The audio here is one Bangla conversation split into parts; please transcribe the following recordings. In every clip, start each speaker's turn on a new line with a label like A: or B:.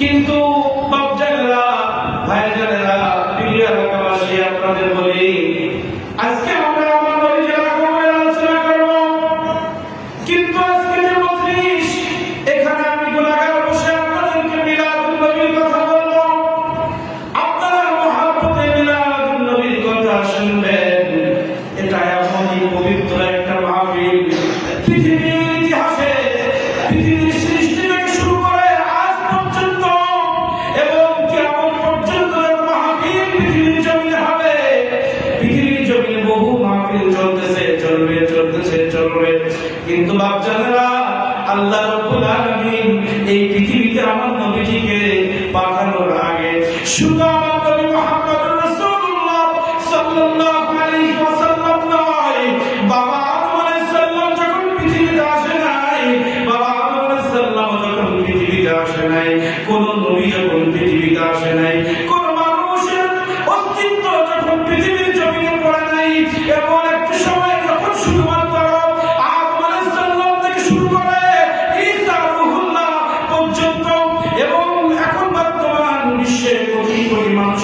A: কিন্তু বাপজানেরা ভাইজানেরা প্রিয় এলাকাবাসী আপনাদের বলি আজকে আমরা আমার নবীর আগমনের আলোচনা করব কিন্তু আজকে যে মজলিস এখানে আমি গুনাহগার বসে আপনাদেরকে মিলাদুন নবীর কথা বলবো আপনারা মহব্বতে মিলাদুন নবীর কথা শুনবেন এটা এমনই পবিত্র একটা মাহফিল পৃথিবীর ইতিহাসে পৃথিবীর সৃষ্টি থেকে শুরু করে আজ পর্যন্ত এবং কিয়ামত পর্যন্ত মাহফিল পৃথিবীর জমিনে হবে পৃথিবীর জমিনে বহু মাহফিল চলতেছে চলবে কিন্তু বাপজানেরা আল্লাহ রাব্বুল আলামিন এই পৃথিবীতে আমার নবীজিকে পাঠানোর আগে শুধু আমার নবী মুহাম্মদুর রাসূলুল্লাহ সাল্লাল্লাহু আলাইহি ওয়াসাল্লাম নয় বাবা আদম আলাইহিস সালাম যখন পৃথিবীতে আসে নাই বাবা আদম আলাইহিস সালাম যখন পৃথিবীতে আসে নাই কোন নবী যখন পৃথিবীতে আসে নাই কোন মানুষের অস্তিত্ব যখন পৃথিবীর জমিনে পড়ে নাই এমন একটা সময় যখন শুধুমাত্র আদম আলাইহিস সালাম থেকে শুরু করে ঈসা রূহুল্লাহ পর্যন্ত এবং এখন বর্তমান বিশ্বে কোটি কোটি মানুষ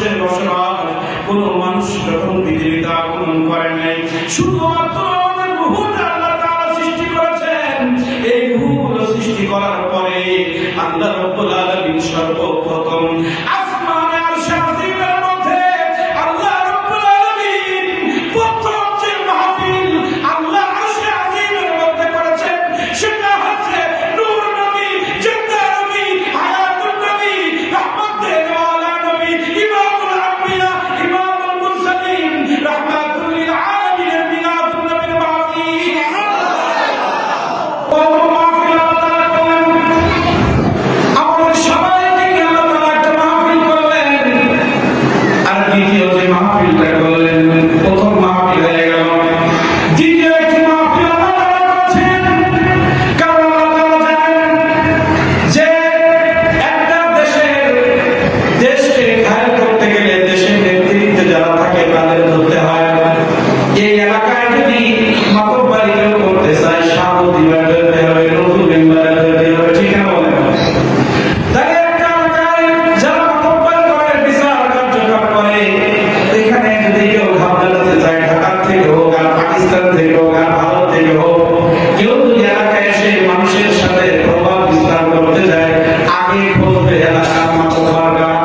A: কেউ যদি এলাকায় এসে মানুষের সাথে প্রভাব বিস্তার করতে যায়, আগে বলবে এলাকার মাতব্বর কারা,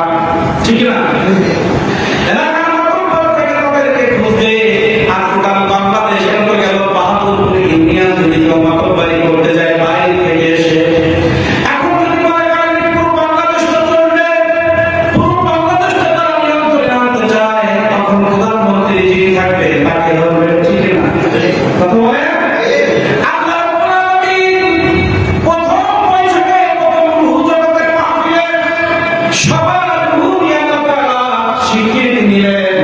A: ঠিক না? এলাকার মাতব্বর থেকে তাদেরকে খুঁজবে। আর টোটাল বাংলাদেশ এত গেল ৭২ ইউনিয়ন যদি কেউ মাতব্বরি করতে যায় বাইরে থেকে এসে, এখন যদি মনে করেন পুরো বাংলাদেশটা চলবে, পুরো বাংলাদেশটা তারা নিয়ন্ত্রণে আনতে চায়, তখন প্রধানমন্ত্রী যিনি থাকবে তাকে ধরবে, ঠিক না? কথা বলে আল্লাহ রাব্বুল আলামিন প্রথম বৈঠকে প্রথম রূহ জগতের মাহফিলে সবার রূহ নিয়ে আল্লাহ তাআলা স্বীকৃতি নিলেন।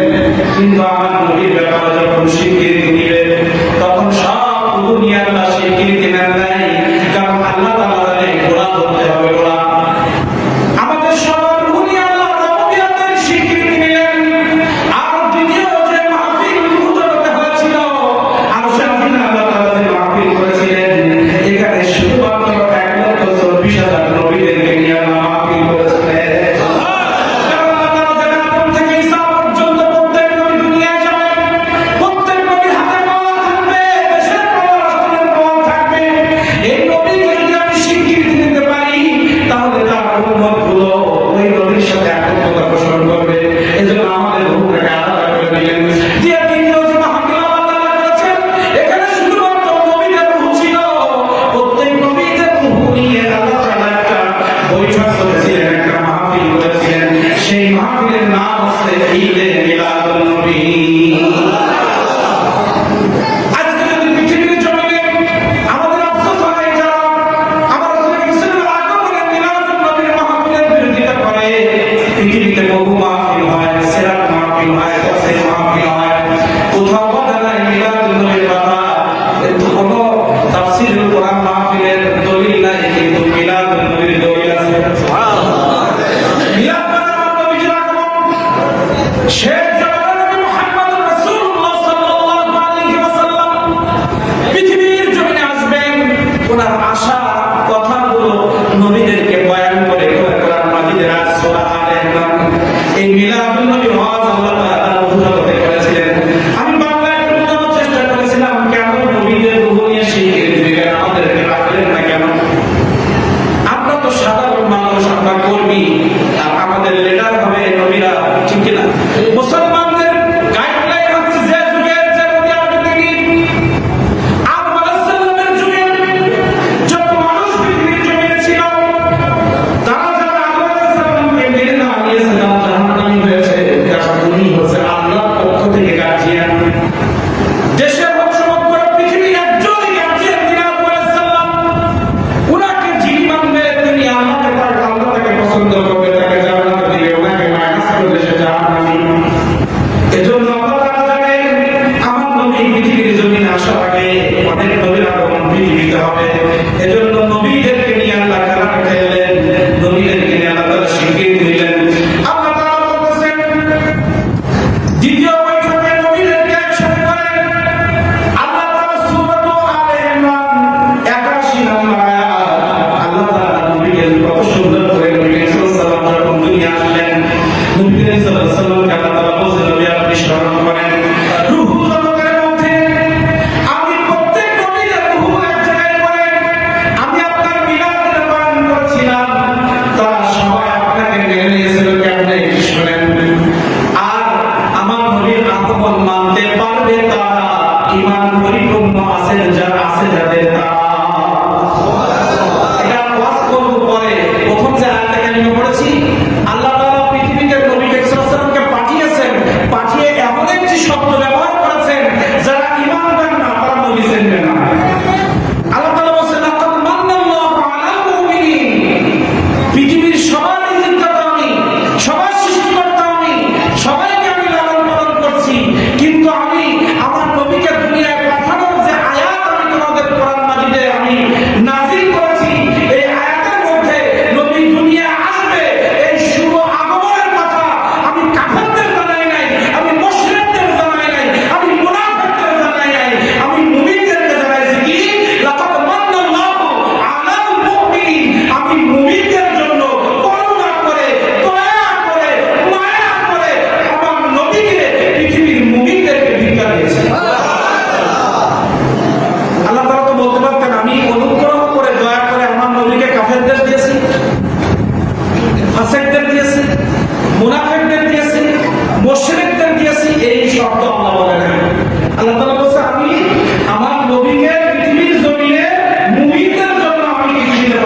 A: কিন্তু আমার নবীর ব্যাপারে যখন স্বীকৃতি নিলেন, তখন সব রূহ নিয়ে আল্লাহ স্বীকৃতি নেন নাই। কারণ আল্লাহ তাআলা জানেন গোলা ধরতে হবে, গোলা। আমাদের সবার রূহ নিয়ে আল্লাহ রব্বুবিয়াতের স্বীকৃতি নিলেন। আর দ্বিতীয় যে মাহফিল রূহ জগতে হয়েছিল, আরশের দিন আল্লাহ তাআলা যে মাহফিল করেছিলেন, এখানে শুধুমাত্র ১,৪০,০০০ নবীদেরকে নিয়ে আল্লাহ মাহফিল করেছিলেন। কারণ আল্লাহ তাআলা জানেন আদম থেকে ঈসা পর্যন্ত প্রত্যেক নবী দুনিয়ায় যাবেন, প্রত্যেক নবীর হাতে পাওয়ার থাকবে, দেশের পাওয়ার, রাষ্ট্রের পাওয়ার থাকবে। এই নবীকে যদি আমি স্বীকৃতি দিতে পারি, তাহলে তার উম্মতগুলো ওই নবীর সাথে একত্রতা পোষণ করবে। এজন্য আমাদের রূহটাকে আলাদা করে দিলেন। দিয়ে দ্বিতীয় যে মাহফিল আল্লাহ তাআলা করেছেন, এখানে শুধুমাত্র নবীদের রূহ ছিল। প্রত্যেক নবীদের রূহ নিয়ে আল্লাহ তাআলা একটা বৈঠক করেছিলেন, একটা মাহফিল করেছিলেন। সেই মাহফিলের নাম হচ্ছে ঈদে মিলাদুন নবী। আজকে যদি পৃথিবীর জমিনে আমাদের আফসোস হয়, যারা আমার রাসূল ইসলামের আগমনে মিলাদুন নবীর মাহফিলের বিরোধিতা করে, পৃথিবীতে বহু মাহফিল হয়, সিরাত মাহফিল হয়, তাফসীর মাহফিল হয়, কোথাও বলা যায় মিলাদুন নবীর কথা, কিন্তু কোনো তাফসীরুল কোরআন মাহফিলের দলিল নাই, কিন্তু মিলাদুন নবীর দলিল আছে। সুবহানাল্লাহ। মিলাদ মানে আমার নবীজির আগমন। শেষ জামানার নবী মুহাম্মদুর রাসূলুল্লাহ সাল্লাল্লাহু আলাইহি ওয়াসাল্লাম পৃথিবীর জমিনে আসবেন। ওনার আশা কথাগুলো নবীদেরকে বয়ান করে কোরআন মাজিদের সূরা আলে ইমরান, এই মিলাদুন নবী ওয়াজ আল্লাহ তাআলা রূহ জগতে করেছিলেন। আমি বাংলায় বোঝানোর চেষ্টা করেছিলাম, কেন নবীদের রূহ নিয়ে স্বীকৃতি দিলেন, আমাদেরকে রাখলেন না কেন? আমরা তো সাধারণ মানুষ, আমরা কর্মী, আর আমাদের লিডার হবে নবীরা, ঠিক কি না? মুসলমানদের গাইডলাইন হচ্ছে যে যুগের যে নবী আসবে তিনি। আদম আলাইহিস সালামের যুগে যত মানুষ পৃথিবীর জমিনে ছিল, তারা যারা আদম আলাইহিস সালামকে মেনে না নিয়েছে, তারা জাহান্নামী হয়েছে। কারণ উনি হচ্ছে আল্লাহর পক্ষ থেকে গার্জিয়ান। দেশের বংশগত পৃথিবীর একজনই গার্জিয়ান তিনি আদম আলাইহিস সালাম। উনাকে যিনি মানবে তিনি আল্লাহকে পাক, আল্লাহ তাকে পছন্দ করবে, তাকে জান্নাতে দিবে, ওনাকে মাইনাস করলে সে জাহান্নামী। এজন্য আল্লাহ তাআলা জানেন আমার নবী পৃথিবীর জমিনে আসার আগে অনেক নবীর আগমন পৃথিবীতে হবে। এজন্য নবীদেরকে নিয়ে আল্লাহ খেলা খেললেন, নবীদেরকে নিয়ে আল্লাহ তাআলা স্বীকৃতি দিলেন। আল্লাহ তাআলা বলতেছেন দ্বিতীয় বৈঠকে নবীদেরকে একসাথে করে আল্লাহ তাআলা সূরা আলে ইমরান ৮১ নম্বর আয়াত, আল্লাহ তাআলা নবীকে কত সুন্দর করে নবী সাল্লাল্লাহু আলাইহি ওয়াসাল্লাম যখন দুনিয়া আসলেন, নবী সাল্লাল্লাহু আলাইহি ওয়াসাল্লামকে আল্লাহ তাআলা বলছেন, নবী আপনি স্মরণ করেন রূহ জগতের মধ্যে আমি প্রত্যেক নবীদের রূহ এক জায়গায় করেন,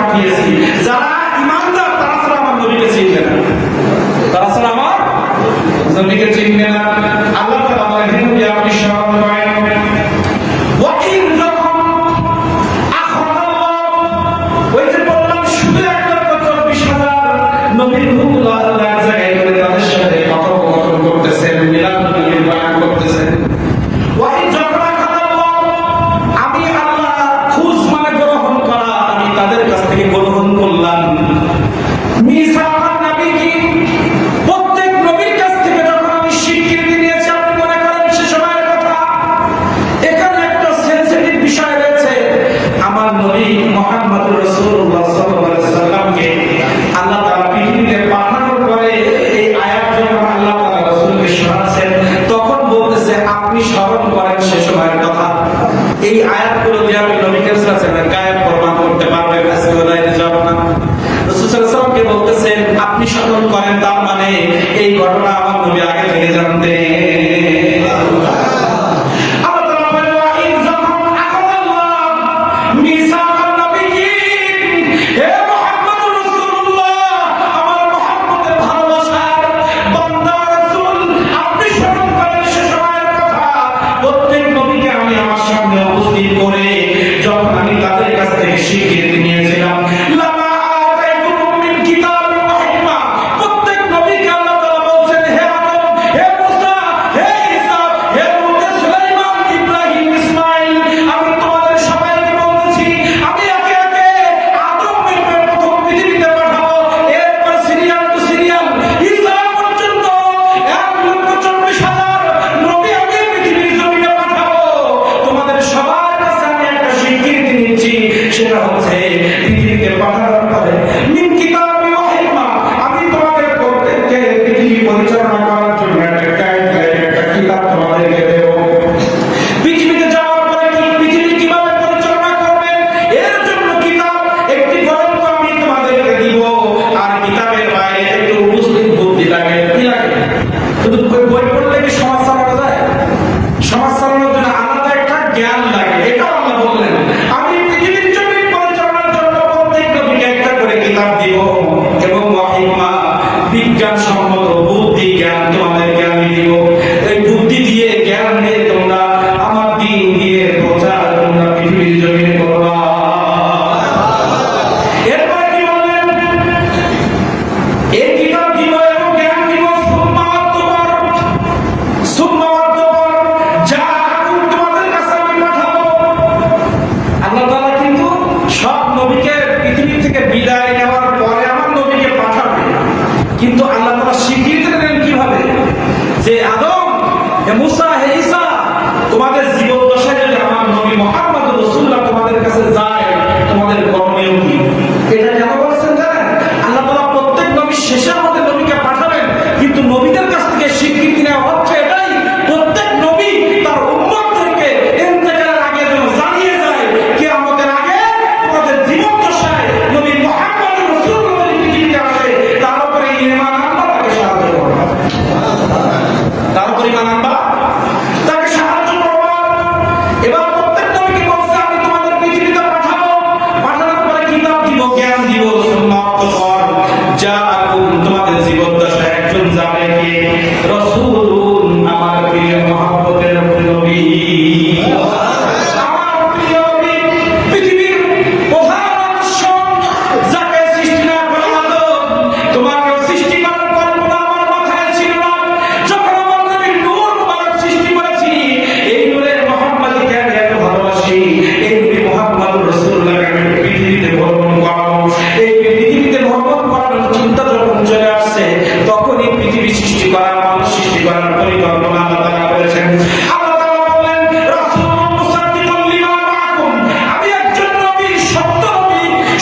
A: পাঠিয়েছি, যারা ঈমানদার তারা ছাড়া আমার নবীকে চিনবে না, তারা ছাড়া আমার নবীকে চিনবে না। আল্লাহ তাআলা বলেন যে আপনি স্মরণ করেন ওয়া ইন যখন ওই যে বললাম শুধু 1,40,000 নবীর হুকুমগুলো আল্লাহ এক জায়গায় করে তাদের সাথে কথোপকথন করতেছেন, মিলাদ নবীর বয়ান করতেছেন। ওয়া ইন যখন আমি আল্লাহ খুশ মানে গ্রহণ করা, আমি তাদের কাছ থেকে গ্রহণ করলাম মিসাকান নবীকে, প্রত্যেক নবীর কাছ থেকে যখন আমি স্বীকৃতি নিয়েছি, আপনি মনে করেন সে সময়ের কথা। এখানে একটা সেনসিটিভ বিষয় রয়েছে। আমার নবী মুহাম্মদুর রাসূলুল্লাহ সাল্লাল্লাহু আলাইহি সাল্লামকে আল্লাহ তাআলা পৃথিবীতে পাঠানোর পরে এই আয়াত যখন আল্লাহ তাআলা রাসূলকে শোনাচ্ছেন, তখন বলতেছে আপনি স্মরণ করেন সে সময়ের কথা। এই আয়াতগুলো দিয়ে আমি নবীকে সাল্লাল্লাহু গায়েব প্রমাণ করতে পারবেন, আজকে ওলাইতে যাব না। রাসূল সাল্লাল্লাহু আলাইহি সাল্লামকে বলতেছেন আপনি স্মরণ করেন, তার মানে এই ঘটনা আমার নবী আগে থেকে জানতেন। স্বীকৃতি নিয়েছিলাম প্রত্যেক নবীকে আল্লাহ তাআলা বলছেন হে আদম, হে মুসা, হে ঈসা, হে মুসা, সুলাইমান, ইব্রাহিম, ইসমাঈল, আমি তোমাদের সবাইকে বলতেছি আমি একে একে আদমকে প্রথম পৃথিবীতে পাঠাবো, এরপর সিরিয়াল টু সিরিয়াল ঈসা পর্যন্ত 1,40,000 নবী আমি পৃথিবীর জমিনে পাঠাবো। তোমাদের সবার কাছে আমি একটা স্বীকৃতি নিচ্ছি, সেটা হচ্ছে পৃথিবীতে পাঠানোর পরে মিন কিতাবি ওয়া হিকমা, আমি তোমাদের প্রত্যেককে পৃথিবী পরিচালনা করার জন্য একটা গাইডলাইন, একটা কিতাব তোমাদেরকে দেব। পৃথিবীতে যাওয়ার পরে পৃথিবী কিভাবে পরিচালনা করবে এর জন্য কিতাব, একটি গ্রন্থ আমি তোমাদেরকে দিব। আর কিতাবের বাইরে একটু উপস্থিত বুদ্ধি লাগে, কি লাগে? শুধু বই পড়লে কি সমাজ চালানো যায়? সমাজ চালানোর জন্য আলাদা একটা জ্ঞান লাগে। এটা আল্লাহ বললেন আমি পৃথিবীর জমি পরিচালনার জন্য প্রত্যেক নবীকে একটা করে কিতাব দিব এবং ওয়াহিমা বিজ্ঞানসম্মত বুদ্ধি জ্ঞান তোমাদেরকে আমি দিব। এই বুদ্ধি দিয়ে জ্ঞান দিয়ে তোমরা আমার দিন দিয়ে প্রচার তোমরা পৃথিবীর জমিনে করবা। এরপর কি বললেন? এই কিতাব দিব এবং জ্ঞান দিব সুম্মাওয়াত্তবার যা তোমাদের কাছে আমি পাঠাবো। আল্লাহ তাআলা কিন্তু সব নবীকে পৃথিবী থেকে বিদায় নেওয়ার পরে আমার নবীকে পাঠাবে, কিন্তু আল্লাহ তাআলা স্বীকৃতি দেন কিভাবে? যে আদম, হে মুসা, হে ঈসা, তোমাদের জীবদ্দশায় যদি আমার নবী মুহাম্মদুর রাসূলুল্লাহ তোমাদের কাছে যায়, তোমাদের করণীয় কি? এটা কেন বলছেন জানেন? আল্লাহ তাআলা প্রত্যেক নবীর শেষে আমাদের নবীকে পাঠাবেন, কিন্তু নবীদের কাছ থেকে স্বীকৃতি নেওয়া হচ্ছে এটাই প্রত্যেক নবী তার উম্মতদেরকে ইন্তেকালের আগে যেন জানিয়ে যায় কিয়ামতের আগে তোমাদের জীবদ্দশায় নবী মুহাম্মদুর রাসূলুল্লাহ পৃথিবীতে আসে, তার উপরে ঈমান আনবা, তাকে সাহায্য করবা। তার উপরে ঈমান আনবা, তাকে সাহায্য করবা। এবার প্রত্যেক নবীকে বলছে আমি তোমাদের পৃথিবীতে পাঠাবো, পাঠানোর পরে কিতাব দিব, জ্ঞান দিব। সুন্নাতুল্লাহ জাআকুম, তোমাদের জীবদ্দশায় একজন যাবে কে? রাসূলুন, আমার প্রিয় মহব্বতের নবী, আমার প্রিয় নবী, পৃথিবীর প্রধান আকর্ষণ, যাকে সৃষ্টি না করে আদম, তোমাকে সৃষ্টি করার কল্পনা আমার মাথায় ছিল না। যখন আমার নবীর নূর মুবারক সৃষ্টি করেছি, এই নূরের মুহাম্মদকে আমি এত ভালোবাসি, এই নবী মুহাম্মদুর রাসূলুল্লাহকে আমি পৃথিবীতে ভ্রমণ করাবো। এই পৃথিবীতে ভ্রমণ করার চিন্তা যখন চলে আসছে, তখনই পৃথিবী সৃষ্টি করার, মানুষ সৃষ্টি করার পরিকল্পনা আল্লাহ তাআলা করেছেন। আল্লাহ তাআলা বলেন রাসূলুন মুসাদ্দিকুন লিমা মাআকুম, আমি একজন নবী,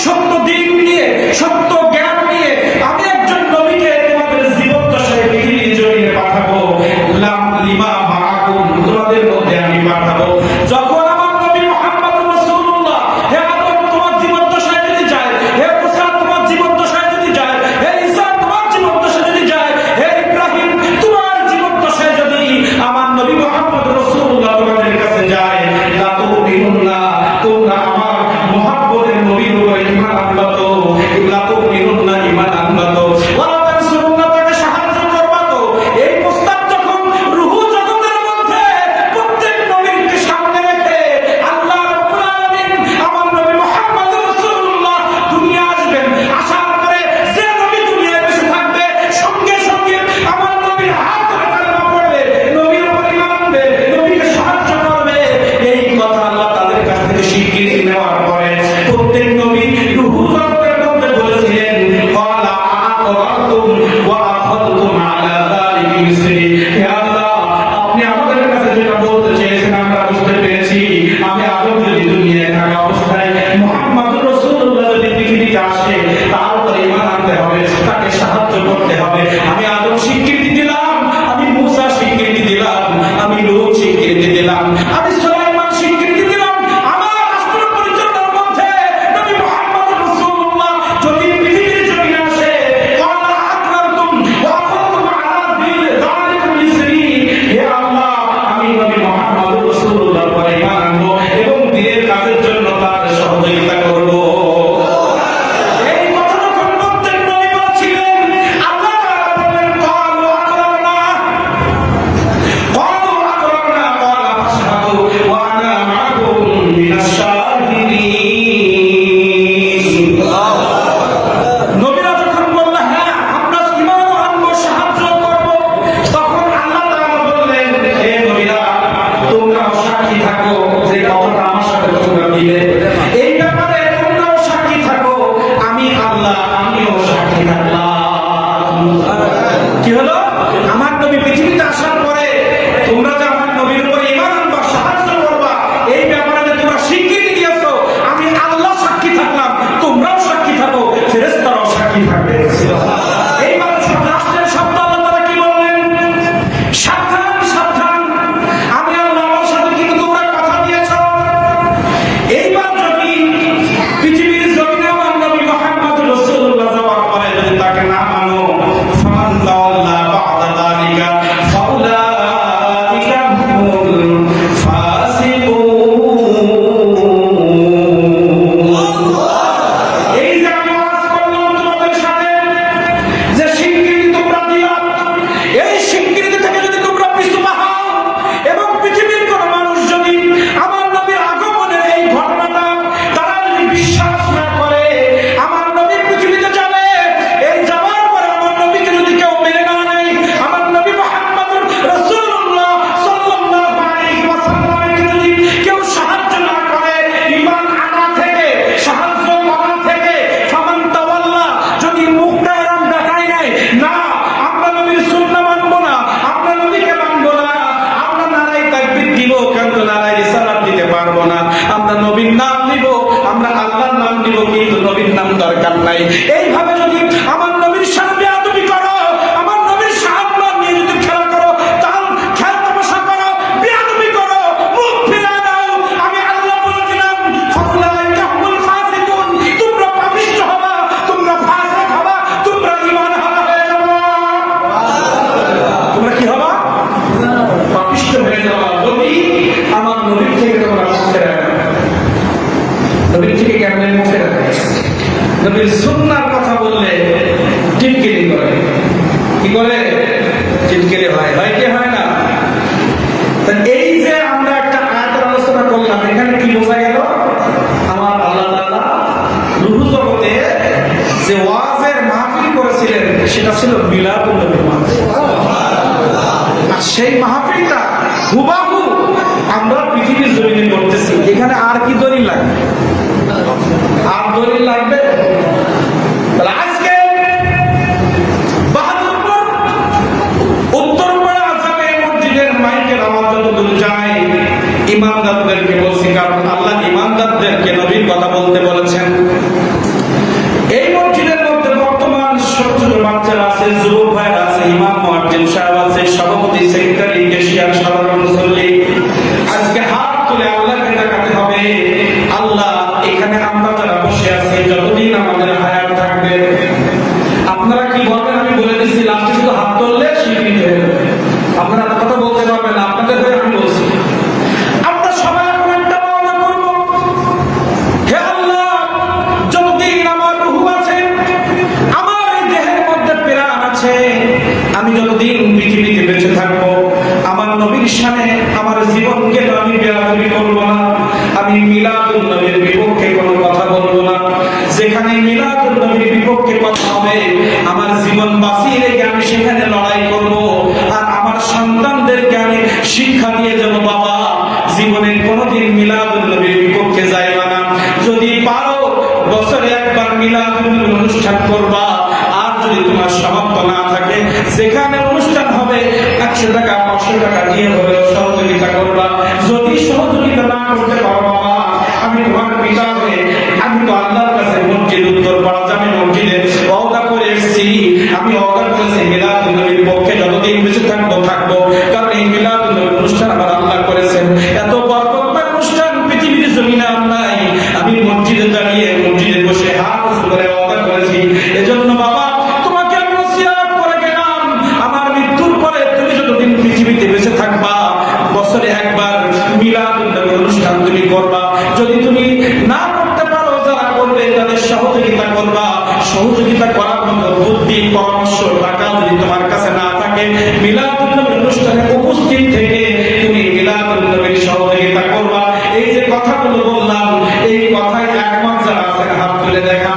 A: সত্য দিন নিয়ে, সত্য জ্ঞান নিয়ে আমি একজন নবীকে তোমাদের জীবদ্দশায় পৃথিবীর জমিনে পাঠাবো। লিমা মাআকুম, তোমাদের মধ্যে আমি পাঠাবো। যখন আমার নবী মুহাম্মদুর রাসূলুল্লাহ, হে আদম তোমার জীবদ্দশায় যদি যায়, হে মুসা তোমার জীবদ্দশায় যদি যায়, হে ঈসা তোমার জীবদ্দশায় যদি যায়, হে ইব্রাহিম তোমার জীবদ্দশায় যদি আমার নবী মুহাম্মদুর রাসূলুল্লাহ তোমাদের কাছে যায়, লা তুমিনুল্লাহ, তোমরা আমার মুহাব্বতের নবীর উপর ঈমান আনবা। নেওয়ার পরে প্রত্যেক নবী রূহ জগতের মধ্যে বলেছিলেন ক্বালা আ'আকরারতুম ওয়া আখাযতুম আলা যালিকা ইসরি। হে আল্লাহ, আপনি আমাদের কাছে যেটা বলতে চেয়েছেন আমরা বুঝতে পেরেছি। আমি আদম যদি দুনিয়ায় থাকা অবস্থায় মুহাম্মদুর রাসূলুল্লাহ যদি পৃথিবীতে আসে তার উপর ঈমান আনতে হবে, তাকে সাহায্য করতে হবে। আমি আদম স্বীকৃতি দিলাম, আমি মূসা স্বীকৃতি দিলাম, আমি লূত স্বীকৃতি দিলাম, আমি সুলাইমান স্বীকৃতি দিলাম। আমার রাষ্ট্র পরিচালনার মধ্যে নবী মুহাম্মদুর রাসূলুল্লাহ যদি পৃথিবীর জমিনে আসে ক্বালা আকরারতুম ওয়া আখাযতুম আলা যালিকা ইসরি। হে আল্লাহ, আমি নবী মুহাম্মদুর রাসূলুল্লাহর উপর ঈমান আনবো এবং দ্বীনের কাজের জন্য তার সহযোগিতা করব। এই কথা যখন প্রত্যেক নবী বলছিলেন, আল্লাহ তাআলা বললেন ক্বালু আকরারনা ক্বালা ফাশহাদু ওয়া আনা মা'আকুম মিনাশ শাহিদিন। নবীরা যখন বলল হ্যাঁ আমরা ঈমান আনবো, সাহায্য করব, তখন আল্লাহ তাআলা বললেন হে নবীরা তোমরাও সাক্ষী থাকো যে কথাটা আমার সাথে তোমরা দিলে, এই ব্যাপারে তোমরাও সাক্ষী থাকো, আমি আল্লাহ আমিও সাক্ষী থাকলাম। কি হলো? আমার নবী পৃথিবীতে আসার পরে তোমরা যে আমার নবীর উপর ঈমান আনবা, সাহায্য করবা, এই ব্যাপারে যে তোমরা স্বীকৃতি দিয়েছো, আমি আল্লাহ সাক্ষী থাকলাম, তোমরাও সাক্ষী থাকো, ফেরেশতারাও সাক্ষী থাকবে। এইবার সব রাষ্ট্রের শব্দ আল্লাহ তাআলা কি বললেন? সাবধান সাবধান, আমি আল্লাহ আমার সাথে কিন্তু তোমরা কথা দিয়েছো। এইবার যদি পৃথিবীর জমিনে আমার নবী মুহাম্মদুর রাসূলুল্লাহ যাওয়ার পরে যদি তাকে না মানো, ফামান তাওয়াল্লা বা'দা যালিকা ফাউলাইকা হুমুল ফাসিকুন। এই যে আমি ওয়াজ করলাম তোমাদের সাথে, যে স্বীকৃতি তোমরা দিলা, এই স্বীকৃতি থেকে যদি তোমরা পিছু না হও এবং পৃথিবীর কোন মানুষ যদি আমার নবীর আগমনের এই ঘটনাটা তারা যদি বিশ্বাস না করে, আমার নবী পৃথিবীতে যাবে, এই যাওয়ার পরে আমার নবীকে যদি কেউ মেনে না নেয়, আমার নবী মুহাম্মদুর রাসূলুল্লাহ সাল্লাল্লাহু আলাইহি ওয়াসাল্লামকে যদি কেউ সাহায্য না করে, ঈমান আনা থেকে, সাহায্য করা থেকে, ফামান তাওয়াল্লা, যদি মুখটা এরকম দেখায় নাই, না আমরা নবীর সুন্নাহ মানবো না, আমরা নবীকে মানবো না, আমরা নারায়ে তাকবীর দিব কিন্তু নারায়ে রিসালাত দিতে পারবো না, আমরা নবীর নাম নিব, আমরা আল্লাহর নাম নিব কিন্তু নবীর নাম দরকার নাই, এইভাবে যদি আমার নবীর সাথে বেয়াদবি করো, আমার নবীর সাহায্য নিয়ে যদি খেলা করো, তাহলে খেলা তামাশা করো, বেয়াদবি করো, মুখ ফিরিয়ে দাও, আমি আল্লাহ বলে দিলাম ফাউলাইকা হুমুল ফাসিকুন। তোমরা পাপিষ্ঠ হবা, তোমরা ফাসিক হবা, তোমরা ঈমানহারা হয়ে যাবে। তোমরা কি হবা? পাপিষ্ঠ হয়ে যাবা যদি আমার নবীর থেকে তোমরা মুখে রাখো। নবীর থেকে কেমন মুখে রাখে? নবীর সুন্নাহর কথা বললে টিটকিরি করে। কি করে? টিটকিরি হয়, হয় কি হয় না? তা এই যে আমরা একটা আয়াতের আলোচনা করলাম, এখানে কি বোঝা গেল? আমার আল্লাহ তাআলা রূহ জগতে যে ওয়াজের মাহফিল করেছিলেন সেটা ছিল মিলাদুন নবীর মাহফিল। আর সেই মাহফিলটা হুবাহু আমরা পৃথিবীর জমিনে করতেছি। এখানে আর কি দলিল লাগবে? আর দলিল লাগবে? তাহলে আজকে বাহাদুরপুর উত্তরপাড়া আজামে মসজিদের মাইকের আওয়াজ যতদূর যায়, ইমানদারদেরকে বলছি, কারণ আল্লাহ ইমানদারদেরকে নবীর কথা বলতে বলেছেন। এই মসজিদের মধ্যে বর্তমান ছোট ছোট বাচ্চারা আছে, যুবক ভাইরা আছে, ইমাম মুয়াজ্জিন সাহেব আছে, সভাপতি, সেক্রেটারি, কেশিয়ার, সাধারণ মুসল্লি, আজকে হাত তুলে আল্লাহকে ডাকতে হবে। আল্লাহ, এখানে আমরা যারা বসে আছি যতদিন আমাদের হায়াত থাকবে, আপনারা কি বলবেন আমি বলে দিচ্ছি, লাস্টে শুধু হাত তুললে স্বীকৃতি হয়ে যাবে। আপনারা কথা বলতে পারবেন না, আপনাদের হয়ে আমি বলছি। আমরা সবাই এখন একটা ওয়াদা করব, হে আল্লাহ, যতদিন আমার রূহ আছে, আমার এই দেহের মধ্যে প্রাণ আছে, আমি যতদিন পৃথিবীতে বেঁচে থাকবো, আমার নবীর শানে আমার জীবনকে আমি বেয়াদবি করবো না, আমি মিলাদুন নবীর বিপক্ষে কোনো কথা বলবো না। যেখানে মিলাদুন নবীর বিপক্ষে কথা হবে, আমার জীবন বাঁচিয়ে রেখে আমি সেখানে লড়াই করব। আর আমার সন্তানদেরকে আমি শিক্ষা দিয়ে যাবো, বাবা জীবনে কোনোদিন মিলাদুন নবীর বিপক্ষে যাইবা না, যদি পারো বছরে একবার মিলাদুন নবী অনুষ্ঠান করবা। আর যদি তোমার সামর্থ্য না থাকে, যেখানে অনুষ্ঠান হবে 100 টাকা 500 টাকা দিয়ে হলেও সহযোগিতা করবা। যদি সহযোগিতা না করতে পারো বাবা, আমি তোমার পিতা হয়ে আমি তো আল্লাহর কাছে মসজিদ উত্তরপাড়া জামে মসজিদে ওয়াদা করে এসেছি। আমি ওয়াদা করেছি মিলাদুন নবীর পক্ষে যতদিন বেঁচে থাকবো, কারণ এই মিলাদুন নবীর অনুষ্ঠান আমার আল্লাহ করেছেন। এত বরকতময় অনুষ্ঠান পৃথিবীর জমিনে আর নাই। আমি মসজিদে দাঁড়িয়ে মসজিদে বসে হাত করে ওয়াদা করেছি। এজন্য বাবা তোমাকে আমি ওসিয়ত করে গেলাম, আমার মৃত্যুর পরে তুমি যতদিন পৃথিবীতে বেঁচে থাকবা বছরে একবার মিলাদুন নবীর অনুষ্ঠান তুমি করবা। যদি তুমি না করতে পারো, যারা করবে তাদের সহযোগিতা করবা। সহযোগিতা করার মতো বুদ্ধি, পরামর্শ, টাকা যদি তোমার কাছে না থাকে, মিলাদুন নবীর অনুষ্ঠানে উপস্থিত থেকে তুমি মিলাদুন নবীর সহযোগিতা করবা। এই যে কথাগুলো বললাম, এই কথায় একমত যারা আছেন হাত তুলে দেখা।